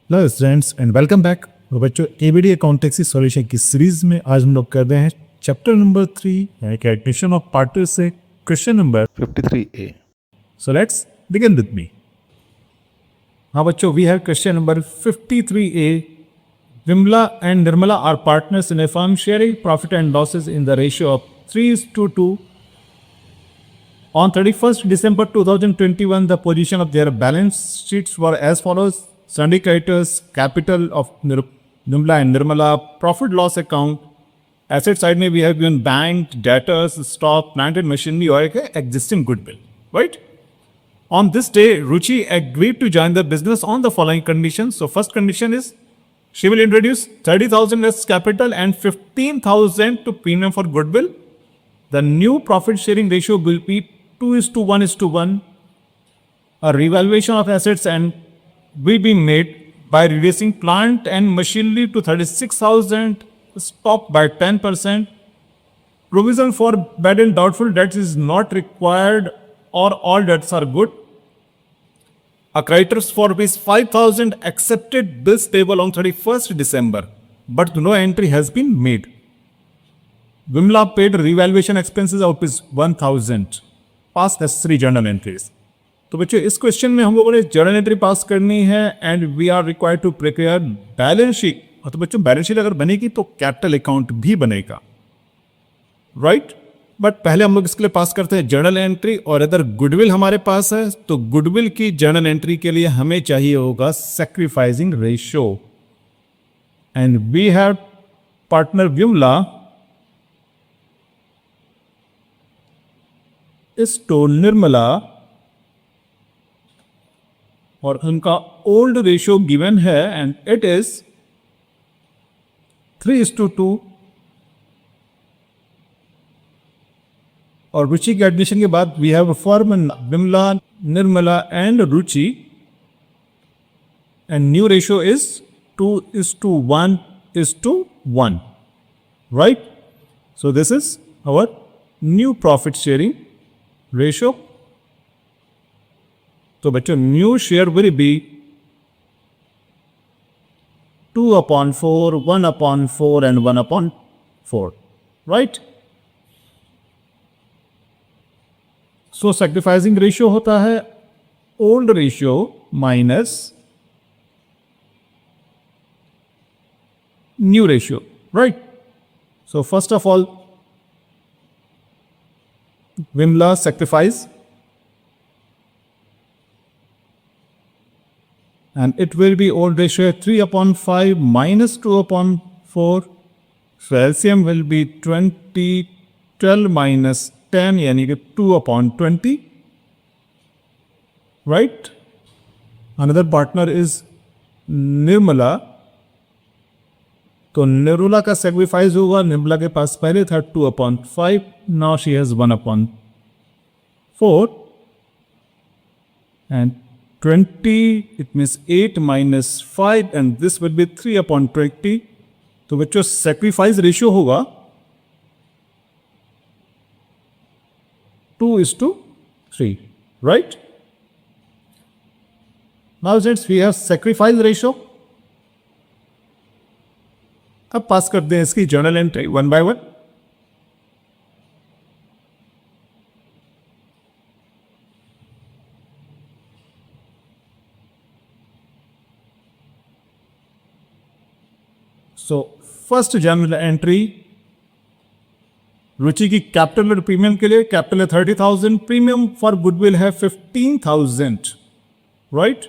Hello students and welcome back. तो बच्चों ABD accountancy solution की सीरीज में आज हम लोग कर रहे हैं चैप्टर नंबर 3 यानी कि एडमिशन ऑफ पार्टनर्स से question number 53A. So let's begin with me. हाँ बच्चों, we have question number 53A। Vimla and Nirmala are partners in a firm sharing profit and losses in the ratio of 3:2. On 31st December 2021, the position of their balance sheets were as follows. Sundry creditors, capital of Nimla and Nirmala, profit loss account. Asset side में we have given bank, debtors, stock, plant and machinery और एक existing goodwill, right? On this day, Ruchi agreed to join the business on the following conditions. So first condition is she will introduce 30,000 as capital and 15,000 to premium for goodwill. The new profit sharing ratio will be 2:1:1. A revaluation of assets and will be made by reducing plant and machinery to 36,000, stock by 10%. Provision for bad and doubtful debts is not required or all debts are good. A creditors for rupees 5,000 accepted bills payable on 31st December, but no entry has been made. Vimla paid revaluation expenses of rupees 1,000. Pass necessary journal entries. तो बच्चों इस question में हम लोगों ने journal entry pass करनी है and we are required to prepare balance sheet. तो बच्चों बैलेंस शीट अगर बनेगी तो कैपिटल अकाउंट भी बनेगा, राइट? बट पहले हम लोग इसके लिए पास करते हैं जर्नल एंट्री। और अगर गुडविल हमारे पास है तो गुडविल की जर्नल एंट्री के लिए हमें चाहिए होगा sacrificing ratio and we have partner Vimla is to Nirmala और उनका ओल्ड रेशियो गिवन है एंड इट इज 3:2। और रुचि के एडमिशन के बाद we have form Vimla, Nirmala and Ruchi and new ratio is 2:1:1, right? So this is our new profit sharing ratio. तो बच्चों new share will be 2/4, 1/4 and 1/4, right? So sacrificing ratio होता है old ratio minus new ratio, right? So first of all Vimla sacrifice and it will be old ratio 3/5 minus 2/4. So LCM will be 20, 12 minus 10 यानी कि 2/20, right? Another partner is Nirmala. तो निर्मला का sacrifice होगा, निर्मला के पास पहले था 2/5, now she has 1/4 and 20, it means 8 minus 5 and this will be 3/20. तो बच्चों सेक्रीफाइस रेशियो होगा 2:3, right? Now since we have sacrifice ratio, अब पास करते हैं इसकी journal entry one by one. So first journal entry Ruchi की कैपिटल और प्रीमियम के लिए कैपिटल है 30,000, प्रीमियम फॉर गुडविल है 15,000, right?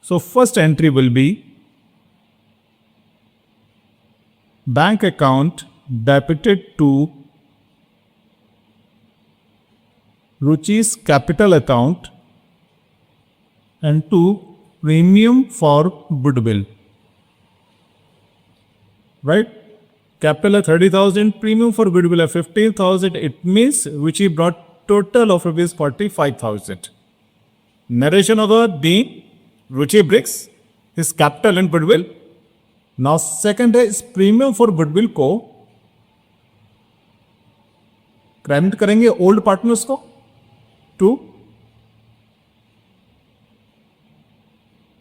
So first entry will be bank account debited to Ruchi's capital account and to premium for goodwill, right? Capital है 30,000, premium for goodwill है 15,000. It means which he brought total of rupees 45,000. Narration of being Ruchi brings his capital and goodwill. Now second है इस premium for goodwill को credit करेंगे old partners को to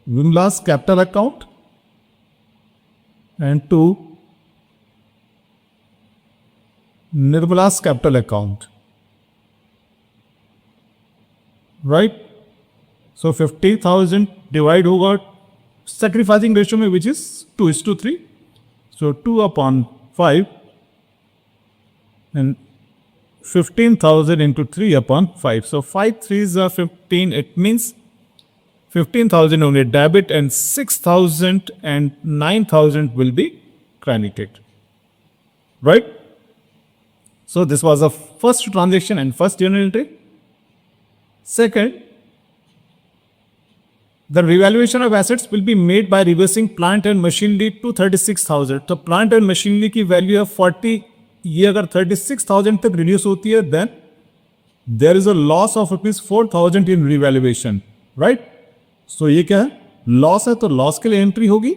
Vimla's capital account and to Nirmala's capital account. Right? So 50,000 divide होगा sacrificing ratio में which is 2:3. So 2/5 and 15,000 into 3/5. So 5 3s are 15. It means 15,000 only debit and 6,000 and 9,000 will be credited. Right? So this was the first transaction and first journal entry. Second, the revaluation of assets will be made by reversing plant and machinery to 36,000. तो plant and machinery की value है 40. ये अगर 36,000 तक reduce होती है, then there is a loss of ₹4,000 in revaluation, right? So ये क्या है? Loss है, तो loss के लिए entry होगी.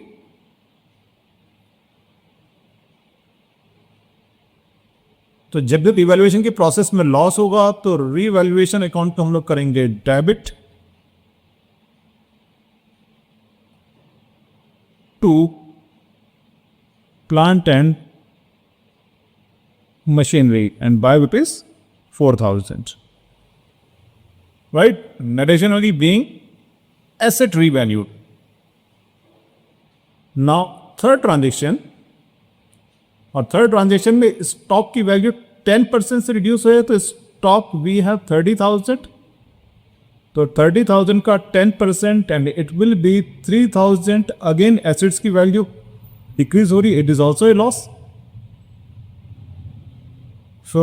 तो जब भी रिवैल्यूएशन की प्रोसेस में लॉस होगा तो रिवैल्यूएशन अकाउंट को हम लोग करेंगे debit to plant and machinery and by ₹4,000. Right? Additionally being asset revalued. Now third transaction, और थर्ड ट्रांजेक्शन में स्टॉक की वैल्यू 10% से रिड्यूस हुए तो स्टॉक वी हैव 30,000. तो 30,000 का 10% and it will be 3,000. Again assets की वैल्यू डिक्रीज हो रही, it is also a loss. So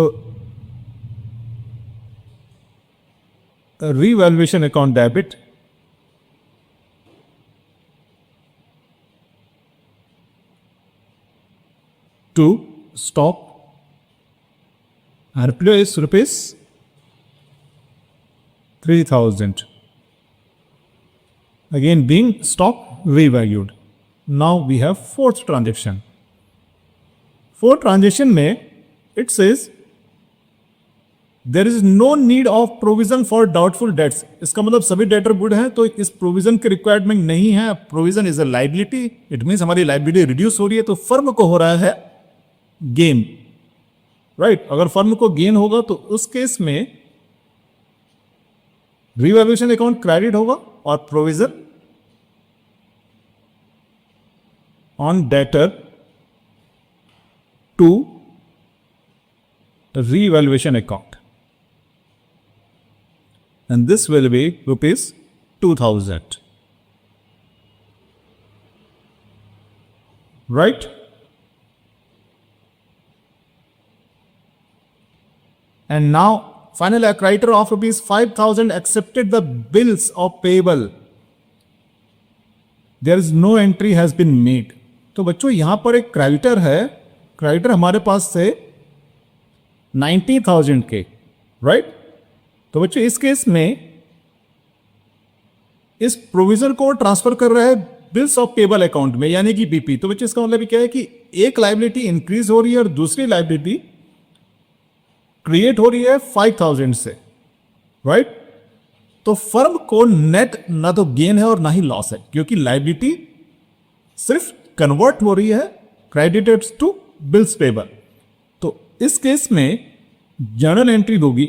revaluation account debit to stock RPO is ₹3,000. Again being stock revalued. Now we have fourth transaction. Fourth transaction में it says there is no need of provision for doubtful debts. इसका मतलब सभी debtor good हैं तो इस provision की requirement नहीं है. Provision is a liability. It means हमारी लाइबिलिटी रिड्यूस हो रही है तो फर्म को हो रहा है गेन. राइट? अगर फर्म को गेन होगा तो उस केस में रिवैल्यूएशन अकाउंट क्रेडिट होगा और provision on debtor to revaluation account, and this will be ₹2,000. Right? And now finally a creditor of ₹5,000 accepted the bills of payable. There is no entry has been made. तो बच्चों यहां पर एक creditor है. Creditor हमारे पास से 90,000 के. Right? तो बच्चों इस केस में इस प्रोविजन को ट्रांसफर कर रहा है बिल्स ऑफ पेबल अकाउंट में यानी कि बीपी. तो बच्चों इसका मतलब क्या है कि एक लाइबिलिटी इंक्रीज हो रही है और दूसरी लाइबिलिटी क्रिएट हो रही है 5,000 से. राइट? तो फर्म को नेट ना तो गेन है और ना ही लॉस है क्योंकि लाइबिलिटी सिर्फ कन्वर्ट हो रही है क्रेडिटेड टू बिल्स पेबल. तो इस केस में जर्नल एंट्री होगी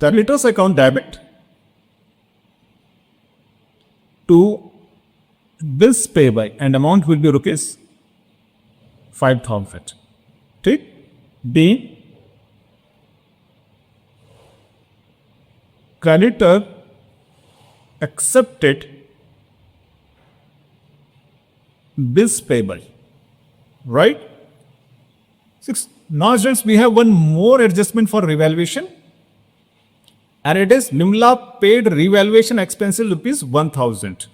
creditors account debit to bills payable and amount will be ₹5,000. ठीक? Be creditor accepted bills payable. Right? 6. Now students, we have one more adjustment for revaluation and it is Nimla paid revaluation expenses ₹1,000.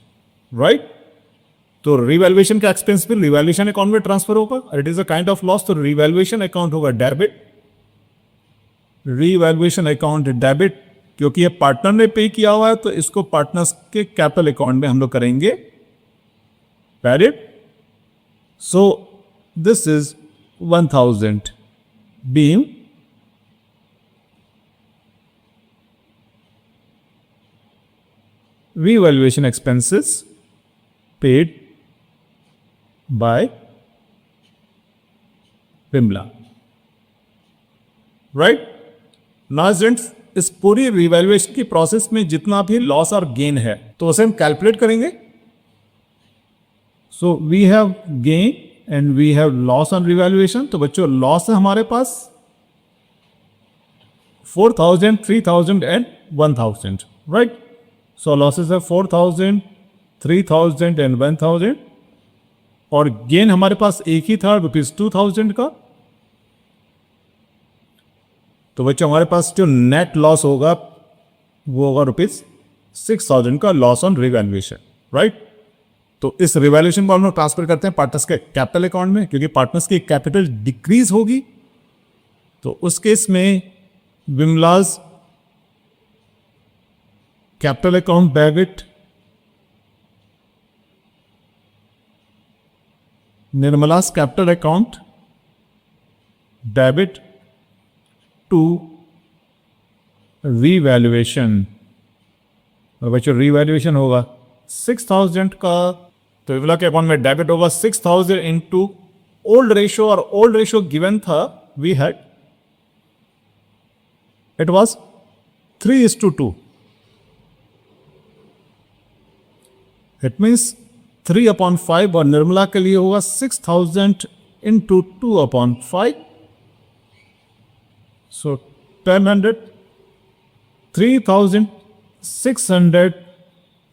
Right? तो revaluation का expense फिर revaluation account में transfer होगा. It is a kind of loss. तो revaluation account होगा debit. Revaluation account debit क्योंकि ये partner ने पे किया हुआ है तो इसको पार्टनर्स के कैपिटल अकाउंट में हम लोग करेंगे credit. So this is 1,000 being revaluation expenses paid by Vimla. Right ना स्टूडेंट्स, इस पूरी रिवैल्यूएशन की प्रोसेस में जितना भी लॉस और गेन है तो उसे हम कैलकुलेट करेंगे. So we have gain and we have loss on revaluation. तो बच्चों लॉस है हमारे पास 4,000, 3,000 एंड 1,000. राइट. सो लॉसेस है 4,000, 3,000 एंड 1,000. और गेन हमारे पास एक ही था ₹2,000 का. तो बच्चों हमारे पास जो नेट लॉस होगा वो होगा ₹6,000 का लॉस ऑन रिवैल्यूएशन. राइट. तो इस रिवैल्यूएशन को हम लोग ट्रांसफर करते हैं पार्टनर्स के कैपिटल अकाउंट में, क्योंकि पार्टनर्स की कैपिटल डिक्रीज होगी. तो उस केस में Vimla's capital account debit, Nirmala's capital account debit to revaluation. और बच्चों रीवैल्यूएशन होगा 6,000 का. तो विमला के अकाउंट में डेबिट होगा 6,000 इंटू ओल्ड रेशियो. और ओल्ड रेशियो गिवन था, we had, it was 3:2. It means 3/5. और निर्मला के लिए होगा 6,000 into 2/5. So 1000, 3,600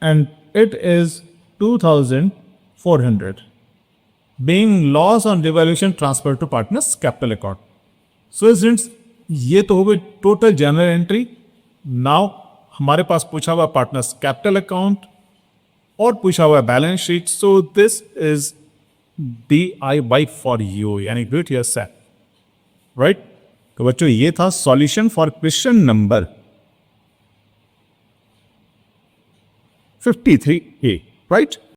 and it is 2,400 being loss on devaluation transferred to partners capital account. So students, ये तो हो गई टोटल जनरल एंट्री. नाउ हमारे पास पूछा हुआ पार्टनर्स कैपिटल अकाउंट और पूछा हुआ balance sheet. So this is DIY for you, यानी डू इट योरसेल्फ. राइट. तो बच्चों ये था solution for question number 53A. Right?